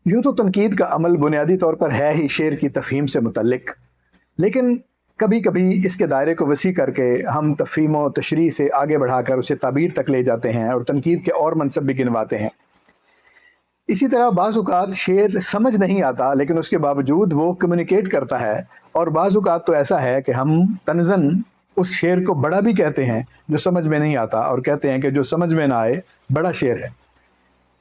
یوں تو تنقید کا عمل بنیادی طور پر ہے ہی شعر کی تفہیم سے متعلق، لیکن کبھی کبھی اس کے دائرے کو وسیع کر کے ہم تفہیم و تشریح سے آگے بڑھا کر اسے تعبیر تک لے جاتے ہیں اور تنقید کے اور منصب بھی گنواتے ہیں۔ اسی طرح بعض اوقات شعر سمجھ نہیں آتا لیکن اس کے باوجود وہ کمیونیکیٹ کرتا ہے، اور بعض اوقات تو ایسا ہے کہ ہم تنزن اس شعر کو بڑا بھی کہتے ہیں جو سمجھ میں نہیں آتا، اور کہتے ہیں کہ جو سمجھ میں نہ آئے بڑا شعر ہے۔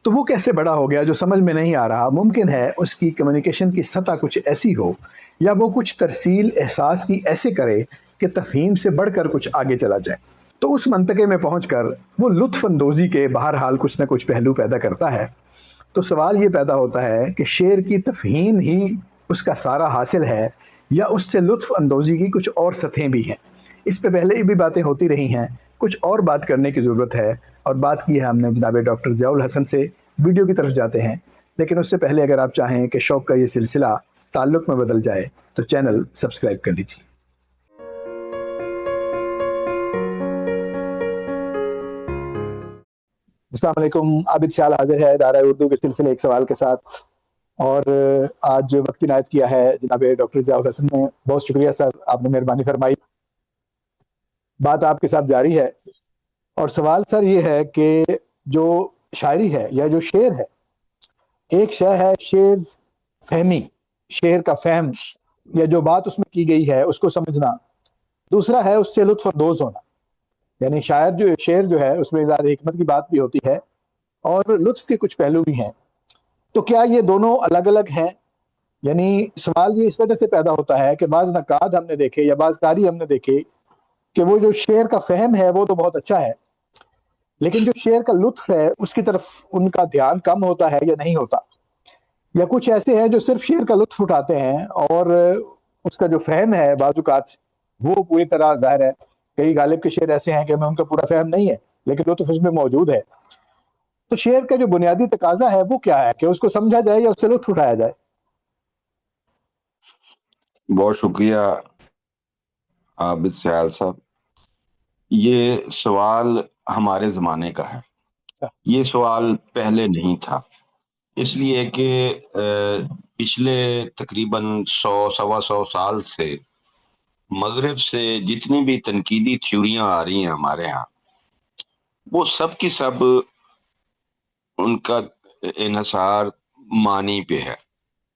تو وہ کیسے بڑا ہو گیا جو سمجھ میں نہیں آ رہا؟ ممکن ہے اس کی کمیونیکیشن کی سطح کچھ ایسی ہو، یا وہ کچھ ترسیل احساس کی ایسے کرے کہ تفہیم سے بڑھ کر کچھ آگے چلا جائے۔ تو اس منطقے میں پہنچ کر وہ لطف اندوزی کے بہرحال کچھ نہ کچھ پہلو پیدا کرتا ہے۔ تو سوال یہ پیدا ہوتا ہے کہ شعر کی تفہیم ہی اس کا سارا حاصل ہے، یا اس سے لطف اندوزی کی کچھ اور سطحیں بھی ہیں؟ اس پہ پہلے بھی باتیں ہوتی رہی ہیں، کچھ اور بات کرنے کی ضرورت ہے، اور بات کی ہے ہم نے جناب ڈاکٹر ضیاء الحسن سے۔ ویڈیو کی طرف جاتے ہیں، لیکن اس سے پہلے اگر آپ چاہیں کہ شوق کا یہ سلسلہ تعلق میں بدل جائے تو چینل سبسکرائب کر لیجیے۔ السلام علیکم، عابد سیال حاضر ہے دائرہ اردو کے سلسلے ایک سوال کے ساتھ، اور آج وقت عنایت کیا ہے جناب ڈاکٹر ضیاء الحسن نے۔ بہت شکریہ سر، آپ نے مہربانی فرمائی۔ بات آپ کے ساتھ جاری ہے، اور سوال سر یہ ہے کہ جو شاعری ہے یا جو شعر ہے، ایک شے ہے شعر فہمی، شعر کا فہم یا جو بات اس میں کی گئی ہے اس کو سمجھنا، دوسرا ہے اس سے لطف اندوز ہونا۔ یعنی شعر جو ہے اس میں اظہار حکمت کی بات بھی ہوتی ہے اور لطف کے کچھ پہلو بھی ہیں۔ تو کیا یہ دونوں الگ الگ ہیں؟ یعنی سوال یہ اس وجہ سے پیدا ہوتا ہے کہ بعض نقاد ہم نے دیکھے یا بعض قاری ہم نے دیکھے کہ وہ جو شعر کا فہم ہے وہ تو بہت اچھا ہے، لیکن جو شعر کا لطف ہے اس کی طرف ان کا دھیان کم ہوتا ہے یا نہیں ہوتا، یا کچھ ایسے ہیں جو صرف شعر کا لطف اٹھاتے ہیں اور اس کا جو فہم ہے بعض اوقات وہ پوری طرح ظاہر ہے۔ کئی غالب کے شعر ایسے ہیں کہ ہمیں ان کا پورا فہم نہیں ہے لیکن لطف اس میں موجود ہے۔ تو شعر کا جو بنیادی تقاضا ہے وہ کیا ہے کہ اس کو سمجھا جائے یا اس سے لطف اٹھایا جائے؟ بہت شکریہ عابد سیال صاحب۔ یہ سوال ہمارے زمانے کا ہے، یہ سوال پہلے نہیں تھا، اس لیے کہ پچھلے تقریباً 100 سال سے مغرب سے جتنی بھی تنقیدی تھیوریاں آ رہی ہیں ہمارے ہاں، وہ سب کی سب ان کا انحصار معنی پہ ہے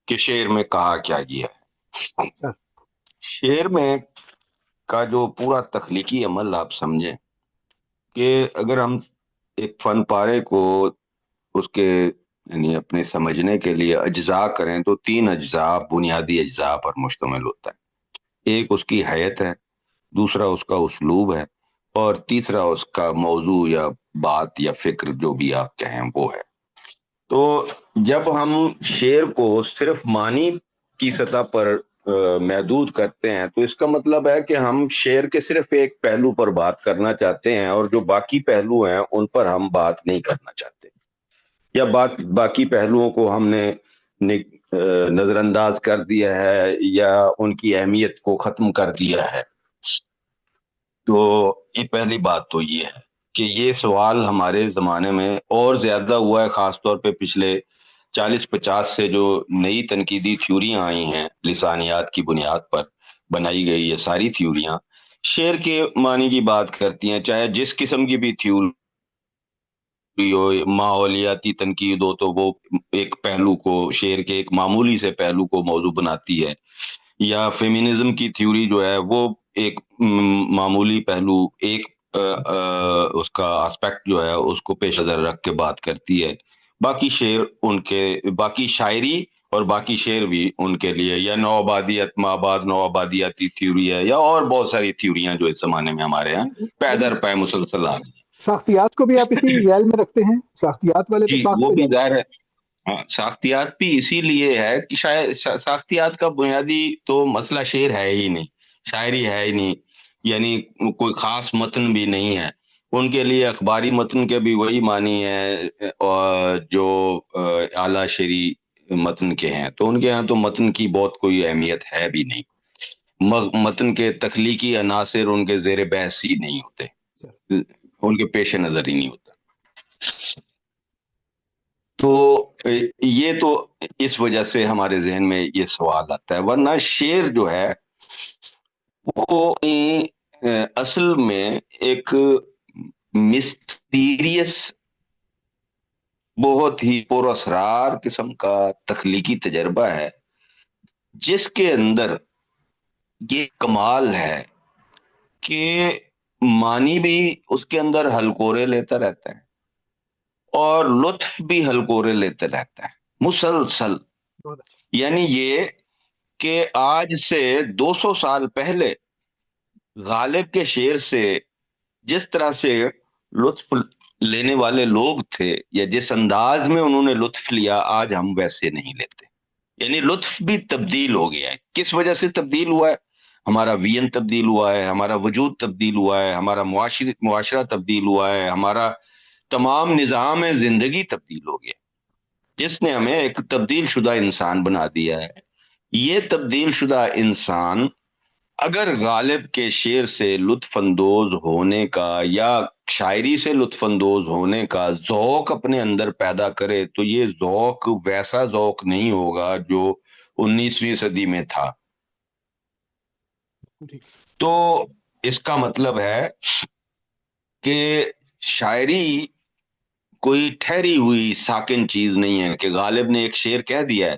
کہ شعر میں کہا کیا گیا ہے۔ شعر میں کا جو پورا تخلیقی عمل آپ سمجھیں کہ اگر ہم ایک فن پارے کو اس کے یعنی اپنے سمجھنے کے لیے اجزاء کریں تو 3 اجزاء بنیادی اجزاء پر مشتمل ہوتا ہے۔ ایک اس کی حیت ہے، دوسرا اس کا اسلوب ہے، اور تیسرا اس کا موضوع یا بات یا فکر جو بھی آپ کہیں وہ ہے۔ تو جب ہم شعر کو صرف معنی کی سطح پر محدود کرتے ہیں تو اس کا مطلب ہے کہ ہم شعر کے صرف ایک پہلو پر بات کرنا چاہتے ہیں، اور جو باقی پہلو ہیں ان پر ہم بات نہیں کرنا چاہتے، یا باقی پہلوؤں کو ہم نے نظر انداز کر دیا ہے یا ان کی اہمیت کو ختم کر دیا ہے۔ تو یہ پہلی بات تو یہ ہے کہ یہ سوال ہمارے زمانے میں اور زیادہ ہوا ہے، خاص طور پہ پچھلے 40-50 سے جو نئی تنقیدی تھیوریاں آئی ہیں لسانیات کی بنیاد پر بنائی گئی، یہ ساری تھیوریاں شعر کے معنی کی بات کرتی ہیں، چاہے جس قسم کی بھی تھیوری ہو، ماحولیاتی تنقید ہو تو وہ ایک پہلو کو، شعر کے ایک معمولی سے پہلو کو موضوع بناتی ہے، یا فیمینزم کی تھیوری جو ہے وہ ایک معمولی پہلو، ایک اس کا اسپیکٹ جو ہے اس کو پیش نظر رکھ کے بات کرتی ہے۔ باقی شعر ان کے، باقی شاعری اور باقی شعر بھی ان کے لیے، یا نوآبادیاتی تھیوری ہے، یا اور بہت ساری تھیوریاں جو اس زمانے میں ہمارے ہاں پے در پے مسلسل آ رہی ہیں۔ ساختیات کو بھی آپ اسی ذیل میں رکھتے ہیں؟ ساختیات والے تو جی وہ ساخت بھی ظاہر ہے، ہاں ساختیات بھی اسی لیے ہے کہ شاید ساختیات کا بنیادی تو مسئلہ شعر ہے ہی نہیں، شاعری ہے ہی نہیں، یعنی کوئی خاص متن بھی نہیں ہے ان کے لیے۔ اخباری متن کے بھی وہی معنی ہے اور جو اعلیٰ شعری متن کے ہیں، تو ان کے ہاں تو متن کی بہت کوئی اہمیت ہے بھی نہیں، متن کے تخلیقی عناصر ان کے زیر بحث ہی نہیں ہوتے، ان کے پیش نظر ہی نہیں ہوتا۔ تو یہ تو اس وجہ سے ہمارے ذہن میں یہ سوال آتا ہے، ورنہ شعر جو ہے وہ اصل میں ایک مسٹیریس، بہت ہی پر اسرار قسم کا تخلیقی تجربہ ہے، جس کے اندر یہ کمال ہے کہ معنی بھی اس کے اندر ہلکورے لیتا رہتا ہے اور لطف بھی ہلکورے لیتے رہتا ہے مسلسل. بہت اچھا. یعنی یہ کہ آج سے 200 سال پہلے غالب کے شعر سے جس طرح سے لطف لینے والے لوگ تھے یا جس انداز میں انہوں نے لطف لیا، آج ہم ویسے نہیں لیتے. یعنی لطف بھی تبدیل ہو گیا ہے. کس وجہ سے تبدیل ہوا ہے؟ ہمارا وین تبدیل ہوا ہے، ہمارا وجود تبدیل ہوا ہے، ہمارا معاشرہ تبدیل ہوا ہے، ہمارا تمام نظام زندگی تبدیل ہو گیا، جس نے ہمیں ایک تبدیل شدہ انسان بنا دیا ہے. یہ تبدیل شدہ انسان اگر غالب کے شعر سے لطف اندوز ہونے کا یا شاعری سے لطف اندوز ہونے کا ذوق اپنے اندر پیدا کرے تو یہ ذوق ویسا ذوق نہیں ہوگا جو 19ویں صدی میں تھا. ٹھیک. تو اس کا مطلب ہے کہ شاعری کوئی ٹھہری ہوئی ساکن چیز نہیں ہے کہ غالب نے ایک شعر کہہ دیا ہے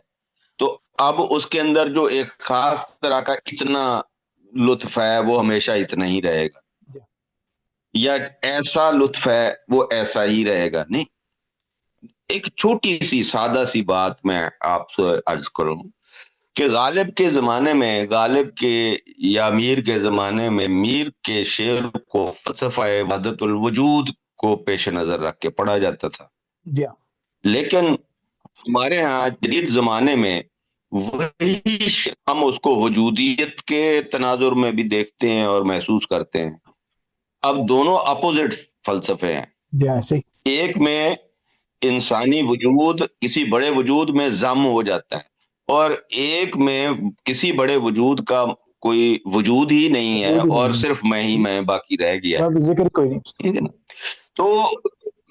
تو اب اس کے اندر جو ایک خاص طرح کا اتنا لطف ہے وہ ہمیشہ اتنا ہی رہے گا، یا ایسا لطف ہے وہ ایسا ہی رہے گا. نہیں، ایک چھوٹی سی سادہ سی بات میں آپ سے عرض کروں کہ غالب کے زمانے میں، غالب کے یا میر کے زمانے میں، میر کے شعر کو فلسفہ وحدت الوجود کو پیش نظر رکھ کے پڑھا جاتا تھا. جی ہاں. لیکن ہمارے ہاں جدید زمانے میں وہی ہم اس کو وجودیت کے تناظر میں بھی دیکھتے ہیں اور محسوس کرتے ہیں. اب دونوں اپوزٹ فلسفے ہیں. جی ہاں صحیح. ایک میں انسانی وجود کسی بڑے وجود میں ضم ہو جاتا ہے اور ایک میں کسی بڑے وجود کا کوئی وجود ہی نہیں ہے وجود ہی اور نہیں. صرف میں ہی میں باقی رہ گیا ہے. اب ذکر کوئی نہیں. ٹھیک ہے نا؟ تو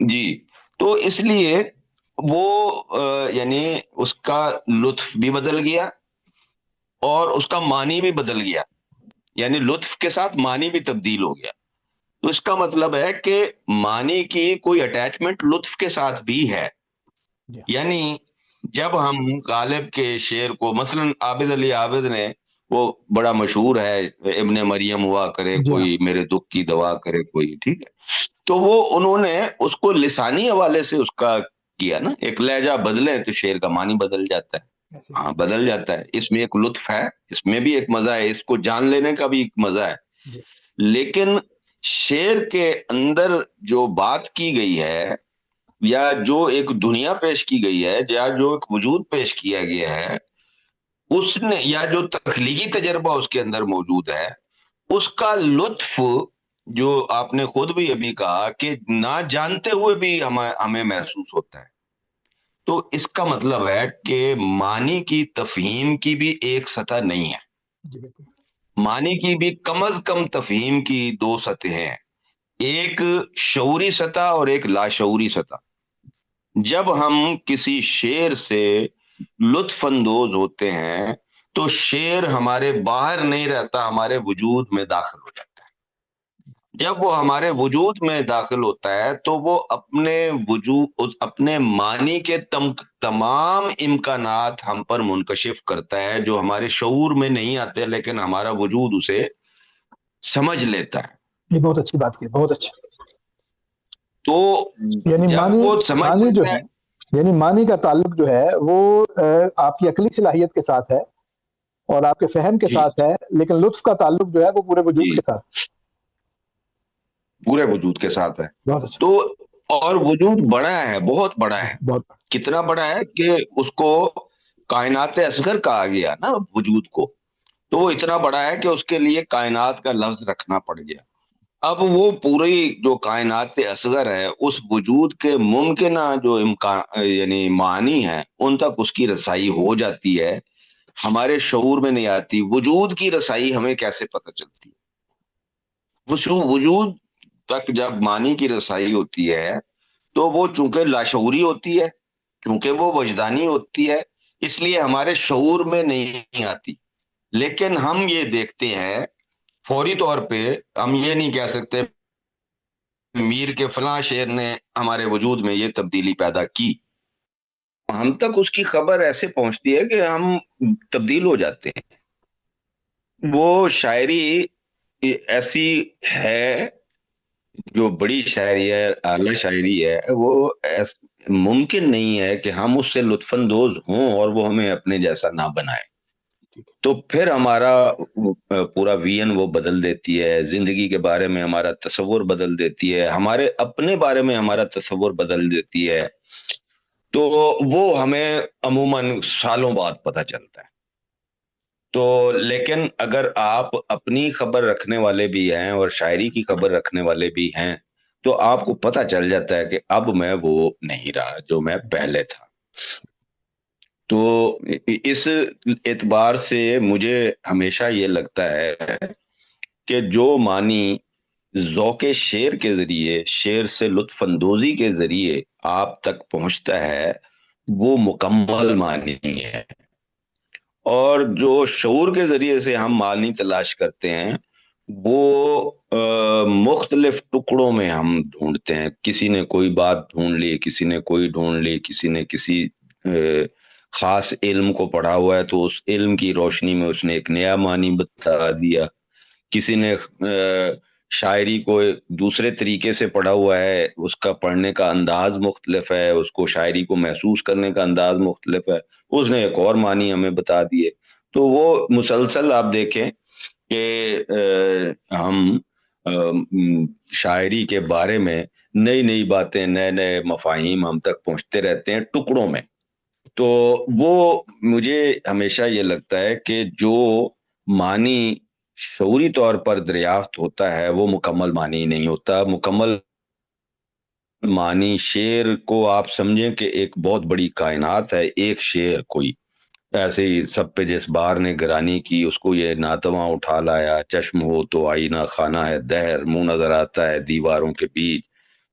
جی، تو اس لیے وہ یعنی اس کا لطف بھی بدل گیا اور اس کا معنی بھی بدل گیا، یعنی لطف کے ساتھ معنی بھی تبدیل ہو گیا. تو اس کا مطلب ہے کہ معنی کی کوئی اٹیچمنٹ لطف کے ساتھ بھی ہے. جی. یعنی جب ہم غالب کے شعر کو، مثلا عابد علی عابد نے، وہ بڑا مشہور ہے، ابن مریم ہوا کرے جی ہاں. کوئی میرے دکھ کی دوا کرے کوئی، ٹھیک ہے، تو وہ انہوں نے اس کو لسانی حوالے سے اس کا کیا نا، ایک لہجہ بدلے تو شعر کا معنی بدل جاتا ہے. ایسے. ہاں بدل جاتا ہے، اس میں ایک لطف ہے، اس میں بھی ایک مزہ ہے، اس کو جان لینے کا بھی ایک مزہ ہے. جی. لیکن شعر کے اندر جو بات کی گئی ہے یا جو ایک دنیا پیش کی گئی ہے یا جو ایک وجود پیش کیا گیا ہے، اس نے یا جو تخلیقی تجربہ اس کے اندر موجود ہے، اس کا لطف جو آپ نے خود بھی ابھی کہا کہ نہ جانتے ہوئے بھی ہمیں محسوس ہوتا ہے. تو اس کا مطلب ہے کہ معنی کی تفہیم کی بھی ایک سطح نہیں ہے. جی بالکل. معنی کی بھی کم از کم تفہیم کی 2 سطحیں ہیں، ایک شعوری سطح اور ایک لاشعوری سطح. جب ہم کسی شعر سے لطف اندوز ہوتے ہیں تو شعر ہمارے باہر نہیں رہتا، ہمارے وجود میں داخل ہو جاتا ہے. جب وہ ہمارے وجود میں داخل ہوتا ہے تو وہ اپنے وجود، اپنے معنی کے تمام امکانات ہم پر منکشف کرتا ہے جو ہمارے شعور میں نہیں آتے، لیکن ہمارا وجود اسے سمجھ لیتا ہے. یہ بہت اچھی بات کی، بہت اچھا. تو یعنی جب وہ سمجھ معنی جو لیتا ہے، ہے، یعنی معنی کا تعلق جو ہے وہ آپ کی عقلی صلاحیت کے ساتھ ہے اور آپ کے فہم کے جی ساتھ ہے، لیکن لطف کا تعلق جو ہے وہ پورے وجود جی کے ساتھ. پورے وجود کے ساتھ ہے. بہت اچھا. تو اور وجود بڑا ہے، بہت بڑا ہے. بہت. کتنا بڑا ہے کہ اس کو کائنات اصغر کہا گیا نا وجود کو، تو وہ اتنا بڑا ہے کہ اس کے لیے کائنات کا لفظ رکھنا پڑ گیا. اب وہ پوری جو کائنات اصغر ہے، اس وجود کے ممکنہ جو امکان یعنی معنی ہے ان تک اس کی رسائی ہو جاتی ہے، ہمارے شعور میں نہیں آتی. وجود کی رسائی ہمیں کیسے پتہ چلتی ہے؟ وجود تک جب معنی کی رسائی ہوتی ہے تو وہ چونکہ لاشعوری ہوتی ہے، چونکہ وہ وجدانی ہوتی ہے، اس لیے ہمارے شعور میں نہیں آتی. لیکن ہم یہ دیکھتے ہیں فوری طور پہ، ہم یہ نہیں کہہ سکتے میر کے فلاں شعر نے ہمارے وجود میں یہ تبدیلی پیدا کی. ہم تک اس کی خبر ایسے پہنچتی ہے کہ ہم تبدیل ہو جاتے ہیں. وہ شاعری ایسی ہے جو بڑی شاعری ہے، اعلی شاعری ہے، وہ ممکن نہیں ہے کہ ہم اس سے لطف اندوز ہوں اور وہ ہمیں اپنے جیسا نہ بنائے. تو پھر ہمارا پورا وین وہ بدل دیتی ہے، زندگی کے بارے میں ہمارا تصور بدل دیتی ہے، ہمارے اپنے بارے میں ہمارا تصور بدل دیتی ہے. تو وہ ہمیں عموماً سالوں بعد پتہ چلتا ہے. تو لیکن اگر آپ اپنی خبر رکھنے والے بھی ہیں اور شاعری کی خبر رکھنے والے بھی ہیں تو آپ کو پتہ چل جاتا ہے کہ اب میں وہ نہیں رہا جو میں پہلے تھا. تو اس اعتبار سے مجھے ہمیشہ یہ لگتا ہے کہ جو معنی ذوق شعر کے ذریعے، شعر سے لطف اندوزی کے ذریعے آپ تک پہنچتا ہے وہ مکمل معنی ہے. اور جو شعور کے ذریعے سے ہم معنی تلاش کرتے ہیں وہ مختلف ٹکڑوں میں ہم ڈھونڈتے ہیں. کسی نے کوئی بات ڈھونڈ لی، کسی نے کوئی ڈھونڈ لی، کسی نے کسی خاص علم کو پڑھا ہوا ہے تو اس علم کی روشنی میں اس نے ایک نیا معنی بتا دیا. کسی نے شاعری کو دوسرے طریقے سے پڑھا ہوا ہے، اس کا پڑھنے کا انداز مختلف ہے، اس کو شاعری کو محسوس کرنے کا انداز مختلف ہے، اس نے ایک اور معنی ہمیں بتا دیے. تو وہ مسلسل آپ دیکھیں کہ ہم شاعری کے بارے میں نئی نئی باتیں، نئے نئے مفاہیم ہم تک پہنچتے رہتے ہیں ٹکڑوں میں. تو وہ مجھے ہمیشہ یہ لگتا ہے کہ جو معنی شعوری طور پر دریافت ہوتا ہے وہ مکمل معنی نہیں ہوتا. مکمل معنی شعر کو آپ سمجھیں کہ ایک بہت بڑی کائنات ہے. ایک شعر کوئی ایسے ہی سب پہ جس بار نے گرانی کی، اس کو یہ ناتواں اٹھا لایا، چشم ہو تو آئینہ خانہ ہے دہر، منہ نظر آتا ہے دیواروں کے بیچ،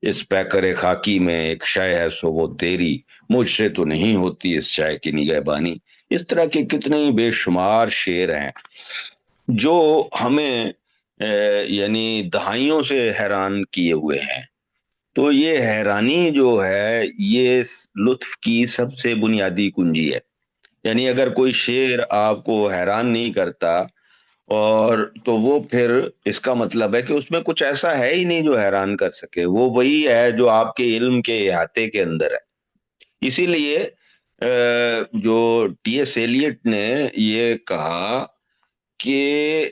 اس پیکر خاکی میں ایک شے ہے سو وہ تیری، مجھ سے تو نہیں ہوتی اس شے کی نگہبانی. اس طرح کے کتنے ہی بے شمار شعر ہیں جو ہمیں یعنی دہائیوں سے حیران کیے ہوئے ہیں. تو یہ حیرانی جو ہے یہ لطف کی سب سے بنیادی کنجی ہے. یعنی اگر کوئی شعر آپ کو حیران نہیں کرتا اور تو وہ پھر اس کا مطلب ہے کہ اس میں کچھ ایسا ہے ہی نہیں جو حیران کر سکے. وہ وہی ہے جو آپ کے علم کے احاطے کے اندر ہے. اسی لیے جو ٹی ایس ایلیٹ نے یہ کہا کہ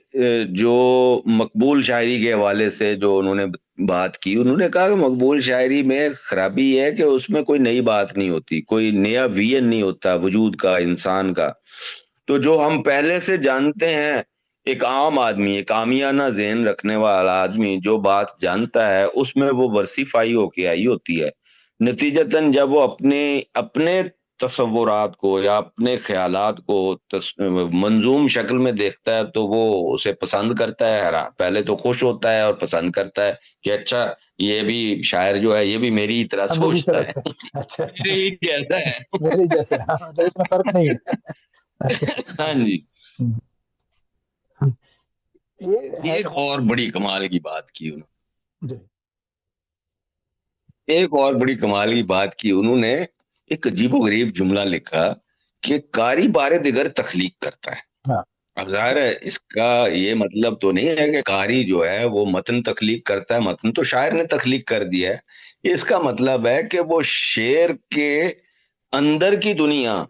جو مقبول شاعری کے حوالے سے جو انہوں نے بات کی، انہوں نے کہا کہ مقبول شاعری میں خرابی ہے کہ اس میں کوئی نئی بات نہیں ہوتی، کوئی نیا وین نہیں ہوتا وجود کا، انسان کا. تو جو ہم پہلے سے جانتے ہیں، ایک عام آدمی، ایک عامیانہ ذہن رکھنے والا آدمی جو بات جانتا ہے اس میں وہ ورسیفائی ہو کے آئی ہوتی ہے. نتیجتاً جب وہ اپنے تصورات کو یا اپنے خیالات کو منظوم شکل میں دیکھتا ہے تو وہ اسے پسند کرتا ہے. پہلے تو خوش ہوتا ہے اور پسند کرتا ہے کہ اچھا یہ بھی شاعر جو ہے یہ بھی میری طرح سوچتا ہے، اچھا میری جیسا ہے. میری جیسے اتنا فرق نہیں ہے. ہاں جی. یہ ایک اور بڑی کمال کی بات کی ایک اور بڑی کمال کی بات کی انہوں نے ایک عجیب و غریب جملہ لکھا کہ کاری بارے دیگر تخلیق کرتا ہے. اب ظاہر ہے اس کا یہ مطلب تو نہیں ہے کہ قاری جو ہے وہ متن تخلیق کرتا ہے، متن تو شاعر نے تخلیق کر دیا ہے. اس کا مطلب ہے کہ وہ شعر کے اندر کی دنیا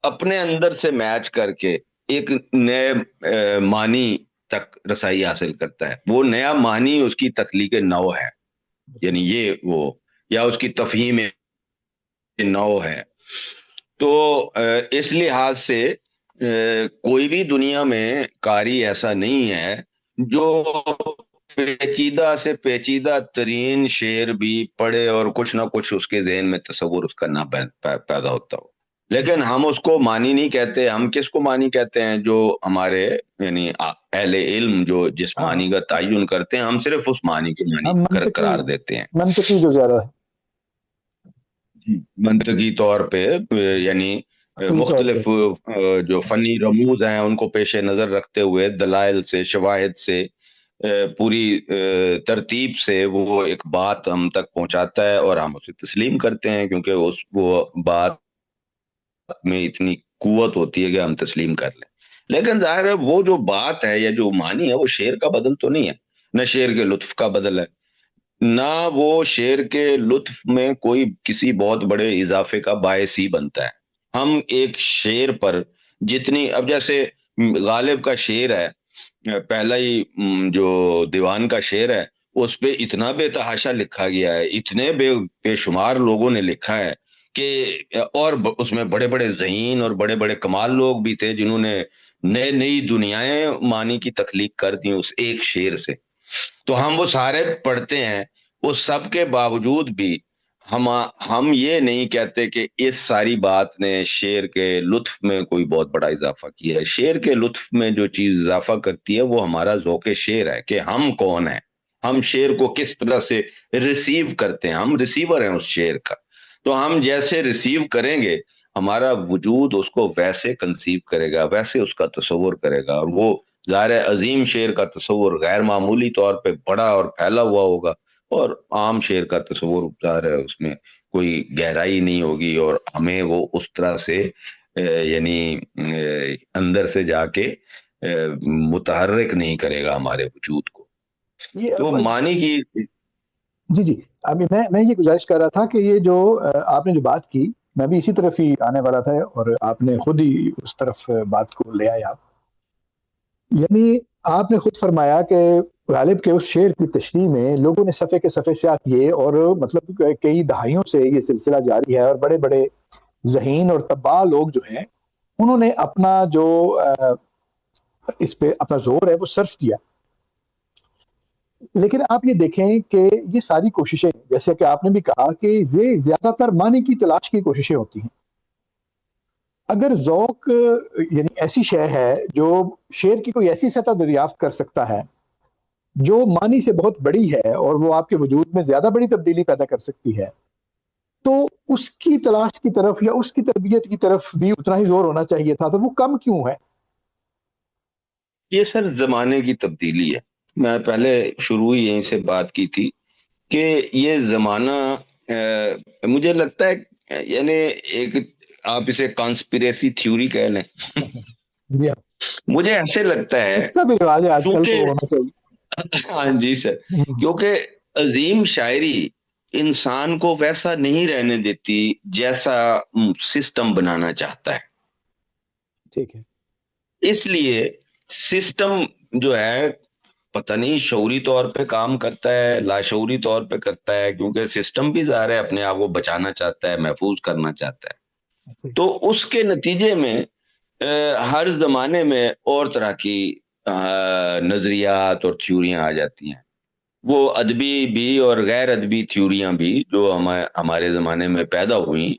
اپنے اندر سے میچ کر کے ایک نئے معنی تک رسائی حاصل کرتا ہے. وہ نیا معنی اس کی تخلیق نو ہے، یعنی یہ وہ یا اس کی تفہیم نو ہے. تو اس لحاظ سے کوئی بھی دنیا میں قاری ایسا نہیں ہے جو پیچیدہ سے پیچیدہ ترین شعر بھی پڑھے اور کچھ نہ کچھ اس کے ذہن میں تصور اس کا نہ پیدا ہوتا ہو. لیکن ہم اس کو معنی نہیں کہتے. ہم کس کو معنی کہتے ہیں؟ جو ہمارے یعنی اہل علم جو جس معنی کا تعین کرتے ہیں، ہم صرف اس معنی کو معنی قرار دیتے ہیں. منطقی جو زیادہ ہے، منطقی طور پہ یعنی عقلی طور پہ. مختلف جو فنی رموز ہیں ان کو پیش نظر رکھتے ہوئے دلائل سے، شواہد سے، پوری ترتیب سے وہ ایک بات ہم تک پہنچاتا ہے اور ہم اسے تسلیم کرتے ہیں، کیونکہ وہ بات میں اتنی قوت ہوتی ہے کہ ہم تسلیم کر لیں. لیکن ظاہر ہے وہ جو بات ہے یا جو معنی ہے وہ شعر کا بدل تو نہیں ہے، نہ شعر کے لطف کا بدل ہے، نہ وہ شعر کے لطف میں کوئی کسی بہت بڑے اضافے کا باعث ہی بنتا ہے. ہم ایک شعر پر جتنی، اب جیسے غالب کا شعر ہے، پہلا ہی جو دیوان کا شعر ہے، اس پہ اتنا بے تحاشا لکھا گیا ہے، اتنے بے شمار لوگوں نے لکھا ہے کہ، اور اس میں بڑے بڑے ذہین اور بڑے بڑے کمال لوگ بھی تھے جنہوں نے نئے نئی دنیایں معنی کی تخلیق کر دی اس ایک شعر سے. تو ہم وہ سارے پڑھتے ہیں، اس سب کے باوجود بھی ہم یہ نہیں کہتے کہ اس ساری بات نے شعر کے لطف میں کوئی بہت بڑا اضافہ کیا ہے. شعر کے لطف میں جو چیز اضافہ کرتی ہے وہ ہمارا ذوق شعر ہے، کہ ہم کون ہیں، ہم شعر کو کس طرح سے ریسیو کرتے ہیں، ہم ریسیور ہیں اس شعر کا. تو ہم جیسے ریسیو کریں گے ہمارا وجود اس کو ویسے کنسیو کرے گا، ویسے اس کا تصور کرے گا، اور وہ ظاہر عظیم شعر کا تصور غیر معمولی طور پہ بڑا اور پھیلا ہوا ہوگا، اور عام شعر کا تصور ظاہر ہے اس میں کوئی گہرائی نہیں ہوگی، اور ہمیں وہ اس طرح سے یعنی اندر سے جا کے متحرک نہیں کرے گا ہمارے وجود کو. یہ تو معنی کی جی جی، ابھی میں یہ گزارش کر رہا تھا کہ یہ جو آپ نے جو بات کی، میں بھی اسی طرف ہی آنے والا تھا، اور آپ نے خود ہی اس طرف بات کو لے آئے. آپ یعنی آپ نے خود فرمایا کہ غالب کے اس شعر کی تشریح میں لوگوں نے صفحے کے صفحے سیاہ کیے، اور مطلب کئی دہائیوں سے یہ سلسلہ جاری ہے، اور بڑے بڑے ذہین اور طباع لوگ جو ہیں انہوں نے اپنا جو اس پہ اپنا زور ہے وہ صرف کیا. لیکن آپ یہ دیکھیں کہ یہ ساری کوششیں، جیسے کہ آپ نے بھی کہا کہ یہ زیادہ تر معنی کی تلاش کی کوششیں ہوتی ہیں. اگر ذوق یعنی ایسی شے ہے جو شعر کی کوئی ایسی سطح دریافت کر سکتا ہے جو معنی سے بہت بڑی ہے، اور وہ آپ کے وجود میں زیادہ بڑی تبدیلی پیدا کر سکتی ہے، تو اس کی تلاش کی طرف یا اس کی تربیت کی طرف بھی اتنا ہی زور ہونا چاہیے تھا. تو وہ کم کیوں ہے؟ یہ سر زمانے کی تبدیلی ہے. میں پہلے شروع ہی یہیں سے بات کی تھی کہ یہ زمانہ مجھے لگتا ہے یعنی ایک، آپ اسے کانسپریسی تھیوری کہہ لیں، جی، مجھے ایسے لگتا ہے اس کا بھی رواج ہے آج کل، تو کیونکہ ہونا چاہیے. ہاں جی سر، کیونکہ عظیم شاعری انسان کو ویسا نہیں رہنے دیتی جیسا سسٹم بنانا چاہتا ہے. ٹھیک ہے. اس لیے سسٹم جو ہے پتہ نہیں شعوری طور پہ کام کرتا ہے، لاشعوری طور پہ کرتا ہے، کیونکہ سسٹم بھی ظاہر ہے اپنے آپ کو بچانا چاہتا ہے، محفوظ کرنا چاہتا ہے. تو اس کے نتیجے میں ہر زمانے میں اور طرح کی نظریات اور تھیوریاں آ جاتی ہیں. وہ ادبی بھی اور غیر ادبی تھیوریاں بھی جو ہمارے زمانے میں پیدا ہوئیں،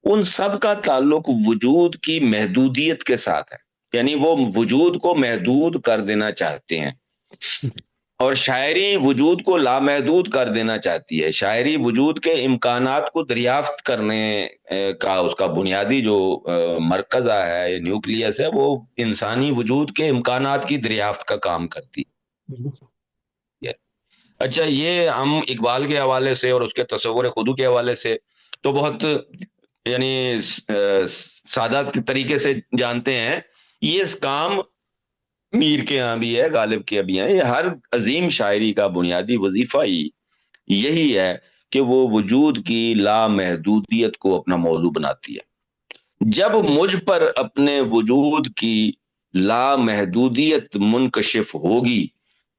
ان سب کا تعلق وجود کی محدودیت کے ساتھ ہے. یعنی وہ وجود کو محدود کر دینا چاہتے ہیں، اور شاعری وجود کو لامحدود کر دینا چاہتی ہے. شاعری وجود کے امکانات کو دریافت کرنے کا اس کا بنیادی جو مرکز ہے، نیوکلیس ہے، وہ انسانی وجود کے امکانات کی دریافت کا کام کرتی ہے. اچھا، یہ ہم اقبال کے حوالے سے اور اس کے تصور خودو کے حوالے سے تو بہت یعنی سادہ طریقے سے جانتے ہیں. یہ اس کام میر کے ہاں بھی ہے، غالب کے بھی ہیں. یہ ہر عظیم شاعری کا بنیادی وظیفہ ہی یہی ہے کہ وہ وجود کی لامحدودیت کو اپنا موضوع بناتی ہے. جب مجھ پر اپنے وجود کی لامحدودیت منکشف ہوگی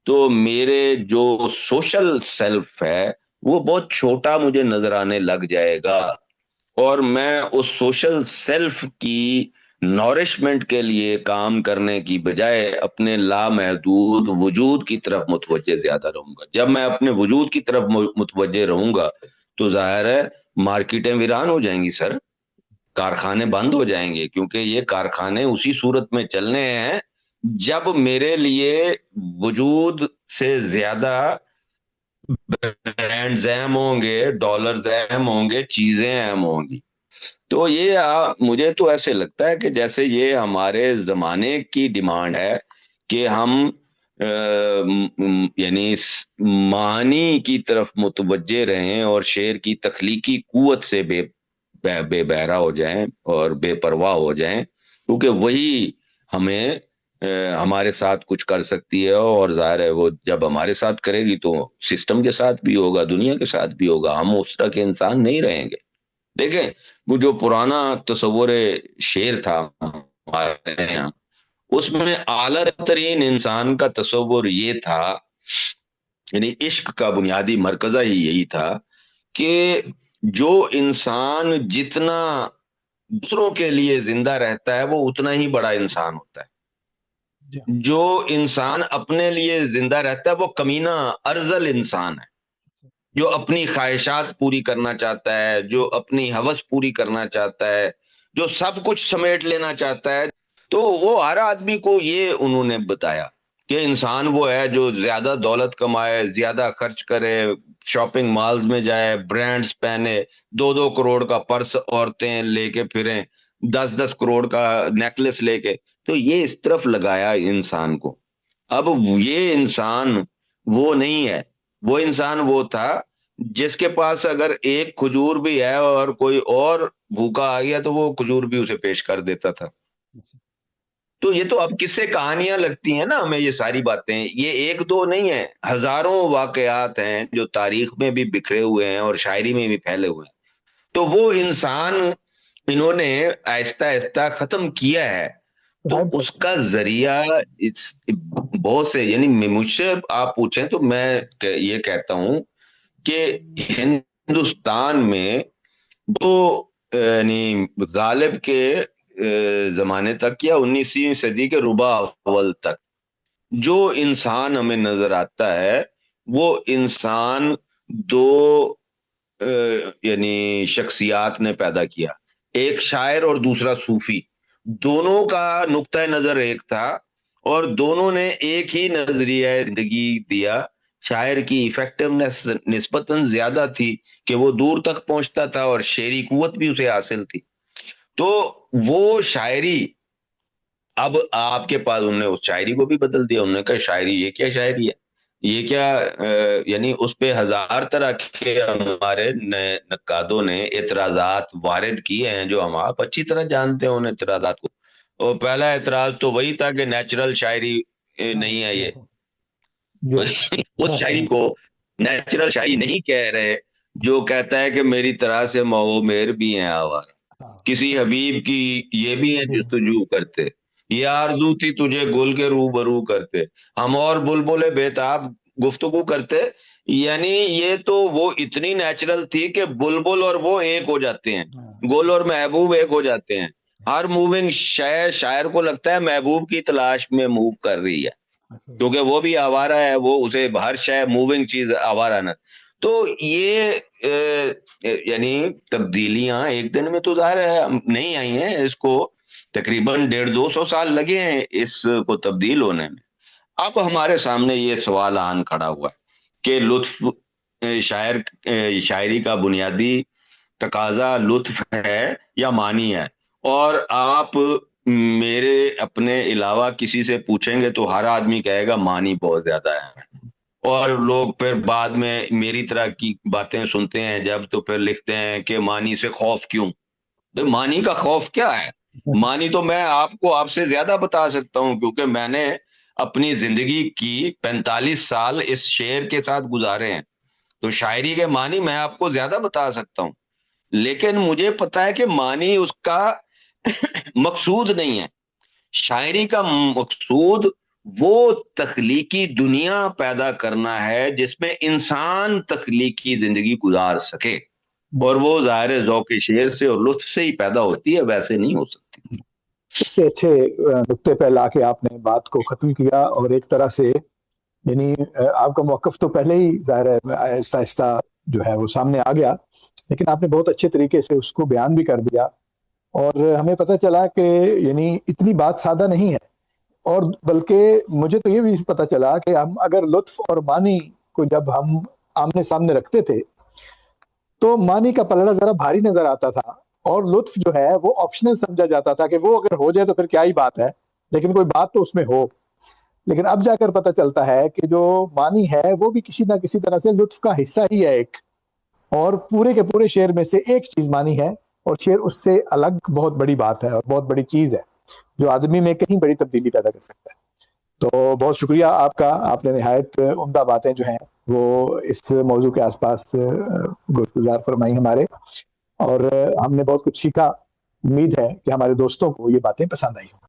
تو میرے جو سوشل سیلف ہے وہ بہت چھوٹا مجھے نظر آنے لگ جائے گا، اور میں اس سوشل سیلف کی نورشمنٹ کے لیے کام کرنے کی بجائے اپنے لامحدود وجود کی طرف متوجہ زیادہ رہوں گا. جب میں اپنے وجود کی طرف متوجہ رہوں گا تو ظاہر ہے مارکیٹیں ویران ہو جائیں گی سر، کارخانے بند ہو جائیں گے، کیونکہ یہ کارخانے اسی صورت میں چلنے ہیں جب میرے لیے وجود سے زیادہ برانڈز اہم ہوں گے، ڈالرز اہم ہوں گے، چیزیں اہم ہوں گی. تو یہ مجھے تو ایسے لگتا ہے کہ جیسے یہ ہمارے زمانے کی ڈیمانڈ ہے کہ ہم یعنی معنی کی طرف متوجہ رہیں اور شعر کی تخلیقی قوت سے بے بہرا ہو جائیں اور بے پرواہ ہو جائیں، کیونکہ وہی ہمیں ہمارے ساتھ کچھ کر سکتی ہے، اور ظاہر ہے وہ جب ہمارے ساتھ کرے گی تو سسٹم کے ساتھ بھی ہوگا، دنیا کے ساتھ بھی ہوگا، ہم اس طرح کے انسان نہیں رہیں گے۔ دیکھیں، وہ جو پرانا تصور شعر تھا ہمارے یہاں، اس میں اعلیٰ ترین انسان کا تصور یہ تھا، یعنی عشق کا بنیادی مرکزہ ہی یہی تھا کہ جو انسان جتنا دوسروں کے لیے زندہ رہتا ہے وہ اتنا ہی بڑا انسان ہوتا ہے، جو انسان اپنے لیے زندہ رہتا ہے وہ کمینہ ارذل انسان ہے، جو اپنی خواہشات پوری کرنا چاہتا ہے، جو اپنی ہوس پوری کرنا چاہتا ہے، جو سب کچھ سمیٹ لینا چاہتا ہے۔ تو وہ ہر آدمی کو یہ انہوں نے بتایا کہ انسان وہ ہے جو زیادہ دولت کمائے، زیادہ خرچ کرے، شاپنگ مالز میں جائے، برانڈز پہنے، 2-2 کروڑ کا پرس عورتیں لے کے پھریں، 10-10 کروڑ کا نیکلس لے کے، تو یہ اس طرف لگایا انسان کو۔ اب یہ انسان وہ نہیں ہے، وہ انسان وہ تھا جس کے پاس اگر ایک کھجور بھی ہے اور کوئی اور بھوکا آ گیا تو وہ کھجور بھی اسے پیش کر دیتا تھا۔ تو یہ تو اب کس سے کہانیاں لگتی ہیں نا ہمیں، یہ ساری باتیں، یہ ایک دو نہیں ہیں، ہزاروں واقعات ہیں جو تاریخ میں بھی بکھرے ہوئے ہیں اور شاعری میں بھی پھیلے ہوئے ہیں۔ تو وہ انسان انہوں نے آہستہ آہستہ ختم کیا ہے۔ تو اس کا ذریعہ بہت سے، یعنی مجھ سے آپ پوچھیں تو میں یہ کہتا ہوں کہ ہندوستان میں جو یعنی غالب کے زمانے تک یا 19ویں صدی کے ربع اول تک جو انسان ہمیں نظر آتا ہے، وہ انسان دو یعنی شخصیات نے پیدا کیا، ایک شاعر اور دوسرا صوفی۔ دونوں کا نقطہ نظر ایک تھا اور دونوں نے ایک ہی نظریہ زندگی دیا۔ شاعر کی ایفیکٹونیس نسبتاً زیادہ تھی کہ وہ دور تک پہنچتا تھا اور شعری قوت بھی اسے حاصل تھی۔ تو وہ شاعری، اب آپ کے پاس انہوں نے اس شاعری کو بھی بدل دیا، انہوں نے کہا شاعری یہ کیا شاعری ہے، یہ کیا یعنی اس پہ ہزار طرح کے ہمارے نقادوں نے اعتراضات وارد کیے ہیں جو ہم آپ اچھی طرح جانتے ہیں ان اعتراضات کو۔ اور پہلا اعتراض تو وہی تھا کہ نیچرل شاعری نہیں ہے یہ، اس شاعری کو نیچرل شاعری نہیں کہہ رہے جو کہتا ہے کہ میری طرح سے مئو میر بھی ہیں آوارہ، کسی حبیب کی یہ بھی ہیں جستجو کرتے، یہ آرزو تھی تجھے گل کے روبرو کرتے، ہم اور بلبل بےتاب گفتگو کرتے۔ یعنی یہ تو وہ اتنی نیچرل تھی کہ بلبل اور وہ ایک ہو جاتے ہیں، گل اور محبوب ایک ہو جاتے ہیں، ہر موونگ شاعر کو لگتا ہے محبوب کی تلاش میں موو کر رہی ہے، کیونکہ وہ بھی آوارہ ہے، وہ اسے ہر شے موونگ چیز آوارہ نہ۔ تو یہ یعنی تبدیلیاں ایک دن میں تو ظاہر ہے نہیں آئی ہیں، اس کو تقریباً 150-200 سال لگے ہیں اس کو تبدیل ہونے میں۔ اب ہمارے سامنے یہ سوال آن کھڑا ہوا ہے کہ لطف شاعری کا بنیادی تقاضا لطف ہے یا معنی ہے؟ اور آپ میرے اپنے علاوہ کسی سے پوچھیں گے تو ہر آدمی کہے گا معنی بہت زیادہ ہے، اور لوگ پھر بعد میں میری طرح کی باتیں سنتے ہیں جب تو پھر لکھتے ہیں کہ معنی سے خوف کیوں؟ معنی کا خوف کیا ہے؟ معنی تو میں آپ سے زیادہ بتا سکتا ہوں، کیونکہ میں نے اپنی زندگی کی 45 سال اس شعر کے ساتھ گزارے ہیں، تو شاعری کے معنی میں آپ کو زیادہ بتا سکتا ہوں، لیکن مجھے پتا ہے کہ معنی اس کا مقصود نہیں ہے۔ شاعری کا مقصود وہ تخلیقی دنیا پیدا کرنا ہے جس میں انسان تخلیقی زندگی گزار سکے، اور وہ ظاہر ذوق شعر سے اور لطف سے ہی پیدا ہوتی ہے، ویسے نہیں ہو سکتی۔ اس سے اچھے نقطے پہ لا کے آپ نے بات کو ختم کیا، اور ایک طرح سے یعنی آپ کا موقف تو پہلے ہی ظاہر ہے آہستہ آہستہ جو ہے وہ سامنے آ گیا، لیکن آپ نے بہت اچھے طریقے سے اس کو بیان بھی کر دیا، اور ہمیں پتہ چلا کہ یعنی اتنی بات سادہ نہیں ہے، اور بلکہ مجھے تو یہ بھی پتہ چلا کہ ہم اگر لطف اور معنی کو جب ہم آمنے سامنے رکھتے تھے تو معنی کا پلڑا ذرا بھاری نظر آتا تھا، اور لطف جو ہے وہ آپشنل سمجھا جاتا تھا کہ وہ اگر ہو جائے تو پھر کیا ہی بات ہے، لیکن کوئی بات تو اس میں ہو. لیکن اب جا کر پتہ چلتا ہے کہ جو معنی ہے وہ بھی کسی نہ کسی طرح سے لطف کا حصہ ہی ہے ایک، اور پورے کے پورے شعر میں سے ایک چیز معنی ہے، اور شعر اس سے الگ بہت بڑی بات ہے اور بہت بڑی چیز ہے جو آدمی میں کہیں بڑی تبدیلی پیدا کر سکتا ہے. تو بہت شکریہ آپ کا، آپ نے نہایت عمدہ باتیں جو ہیں وہ اس موضوع کے آس پاس گزار فرمائی ہمارے، اور ہم نے بہت کچھ سیکھا. امید ہے کہ ہمارے دوستوں کو یہ باتیں پسند آئی ہوں.